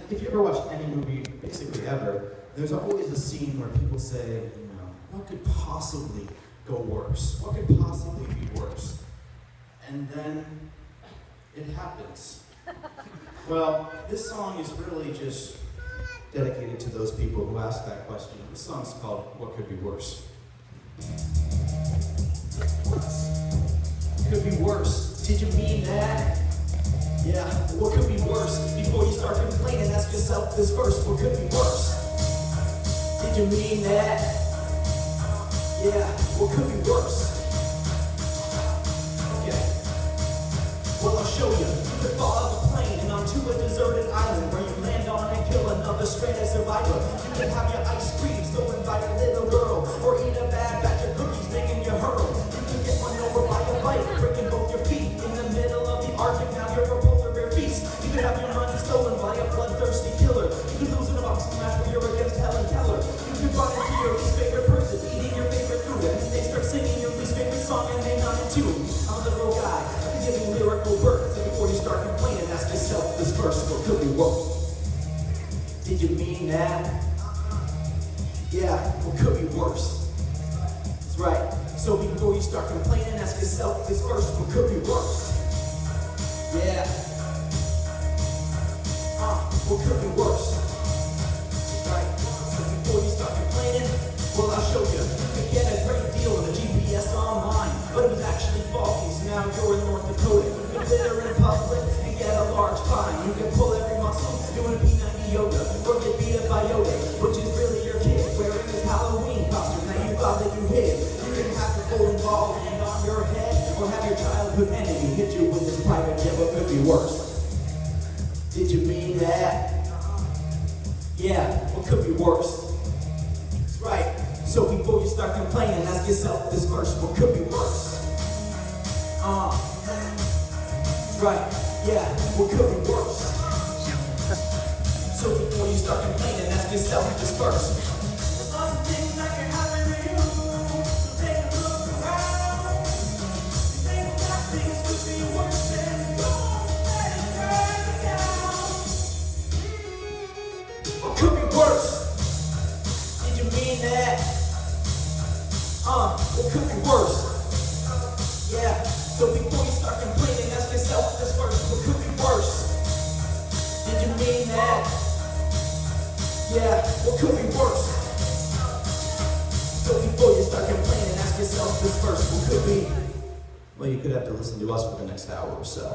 if you ever watch any movie, basically ever, there's always a scene where people say, you know, what could possibly go worse? What could possibly be worse? And then it happens. Well, this song is really just dedicated to those people who ask that question. This song's called What Could Be Worse? Could be worse. Did you mean that? Yeah, what could be worse? Before you start complaining, ask yourself this verse. What could be worse? Did you mean that? Yeah, what could be worse? Okay. Well, I'll show you. You could fall off a plane and onto a deserted island where you land on and kill another stranded survivor. You could have your ice cream stolen by a little girl, or eat a bad batch of cookies making you hurl. You could get run over by a bike, breaking both your feet in the middle of the Arctic. Now you're a polar bear feast. You could have your money stolen by a bloodthirsty killer. You could lose in a boxing match where you're against Helen Keller. You could run into your least favorite person, eating your favorite food, and they start singing your least favorite song and they're not in tune. I'm a literal guy, I can give you lyrical birth. And before you start complaining, ask yourself this verse, what could be worse? Did you mean that? Yeah, what could be worse? That's right. So before you start complaining, ask yourself this verse, what could be worse? Yeah. What could be worse? Right. So before you start complaining, well, I'll show you. You could get a great deal of the GPS online, but it was actually faulty, so now you're in North Dakota. You could litter in public and get a large fine. You can pull every muscle doing P90 yoga, or get beat up by Yoda, which is really your kid wearing his Halloween costume that you thought that you hid. You can have the full involvement on your head, or have your childhood enemy hit you with his private jet. What could be worse? Did you mean that? Yeah, what could be worse? That's right. So before you start complaining, ask yourself this verse, what could be worse? That's right. Yeah, what could be worse? So before you start complaining, ask yourself this verse. There's lots of things that can happen to you. So take a look around. You think that things could be worse than don't let it burn you down. What could be worse? Did you mean that? What could be worse? Yeah. So before you start complaining, ask yourself this verse. What could be worse? Did you mean that? Yeah, what could be worse? So before you start complaining, ask yourself this verse, what could be? Well, you could have to listen to us for the next hour or so.